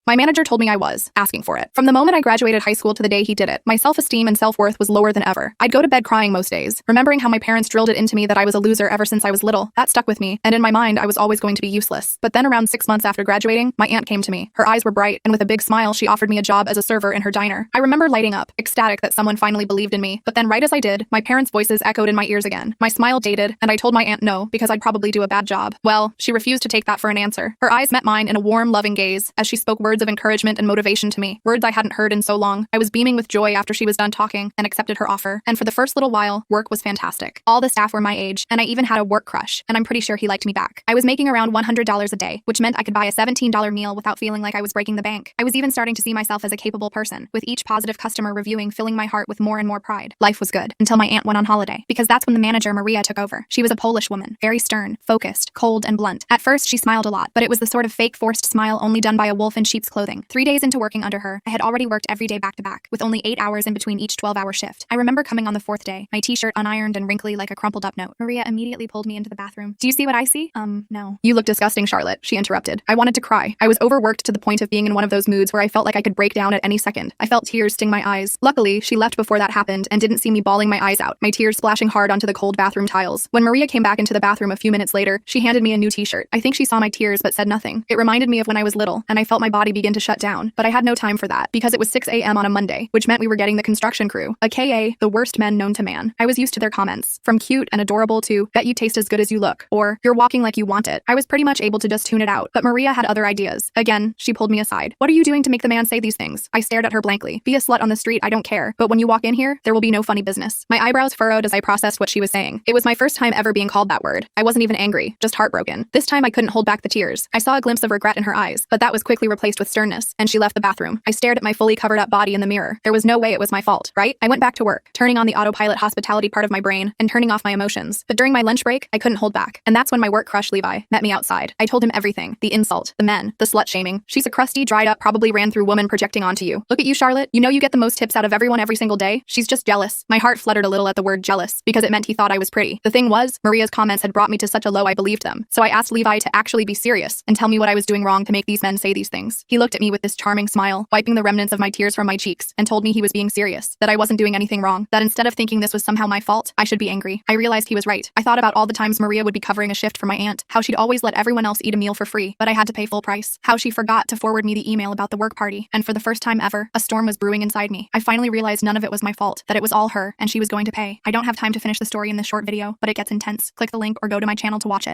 My manager told me I was asking for it. From the moment I graduated high school to the day he did it, my self-esteem and self-worth was lower than ever. I'd go to bed crying most days, remembering how my parents drilled it into me that I was a loser ever since I was little. That stuck with me, and in my mind, I was always going to be useless. But then around 6 months after graduating, my aunt came to me. Her eyes were bright, and with a big smile, she offered me a job as a server in her diner. I remember lighting up, ecstatic that someone finally believed in me. But then right as I did, my parents' voices echoed in my ears again. My smile dated, and I told my aunt no, because I'd probably do a bad job. Well, she refused to take that for an answer. Her eyes met mine in a warm, loving gaze as she spoke words of encouragement and motivation to me, words I hadn't heard in so long. I was beaming with joy after she was done talking and accepted her offer. And for the first little while, work was fantastic. All the staff were my age, and I even had a work crush, and I'm pretty sure he liked me back. I was making around $100 a day, which meant I could buy a $17 meal without feeling like I was breaking the bank. I was even starting to see myself as a capable person, with each positive customer reviewing filling my heart with more and more pride. Life was good, until my aunt went on holiday, because that's when the manager, Maria, took over. She was a Polish woman, very stern, focused, cold, and blunt. At first, she smiled a lot, but it was the sort of fake forced smile only done by a wolf in sheep's clothing. 3 days into working under her, I had already worked every day back to back, with only 8 hours in between each 12-hour shift. I remember coming on the 4th day, my t-shirt unironed and wrinkly like a crumpled up note. Maria immediately pulled me into the bathroom. Do you see what I see? No. You look disgusting, Charlotte, she interrupted. I wanted to cry. I was overworked to the point of being in one of those moods where I felt like I could break down at any second. I felt tears sting my eyes. Luckily, she left before that happened and didn't see me bawling my eyes out, my tears splashing hard onto the cold bathroom tiles. When Maria came back into the bathroom a few minutes later, she handed me a new t-shirt. I think she saw my tears but said nothing. It reminded me of when I was little, and I felt my body begin to shut down, but I had no time for that, because it was 6 a.m. on a Monday, which meant we were getting the construction crew, aka the worst men known to man. I was used to their comments, from cute and adorable to, bet you taste as good as you look, or you're walking like you want it. I was pretty much able to just tune it out, but Maria had other ideas. Again, she pulled me aside. What are you doing to make the man say these things? I stared at her blankly. Be a slut on the street, I don't care, but when you walk in here, there will be no funny business. My eyebrows furrowed as I processed what she was saying. It was my first time ever being called that word. I wasn't even angry, just heartbroken. This time I couldn't hold back the tears. I saw a glimpse of regret in her eyes, but that was quickly replaced with sternness, and she left the bathroom. I stared at my fully covered up body in the mirror. There was no way it was my fault, right? I went back to work, turning on the autopilot hospitality part of my brain and turning off my emotions. But during my lunch break, I couldn't hold back. And that's when my work crush Levi met me outside. I told him everything. The insult, the men, the slut shaming. She's a crusty, dried up, probably ran through woman projecting onto you. Look at you, Charlotte. You know you get the most tips out of everyone every single day. She's just jealous. My heart fluttered a little at the word jealous because it meant he thought I was pretty. The thing was, Maria's comments had brought me to such a low I believed them. So I asked Levi to actually be serious and tell me what I was doing wrong to make these men say these things. He looked at me with this charming smile, wiping the remnants of my tears from my cheeks, and told me he was being serious, that I wasn't doing anything wrong, that instead of thinking this was somehow my fault, I should be angry. I realized he was right. I thought about all the times Maria would be covering a shift for my aunt, how she'd always let everyone else eat a meal for free, but I had to pay full price, how she forgot to forward me the email about the work party, and for the first time ever, a storm was brewing inside me. I finally realized none of it was my fault, that it was all her, and she was going to pay. I don't have time to finish the story in this short video, but it gets intense. Click the link or go to my channel to watch it.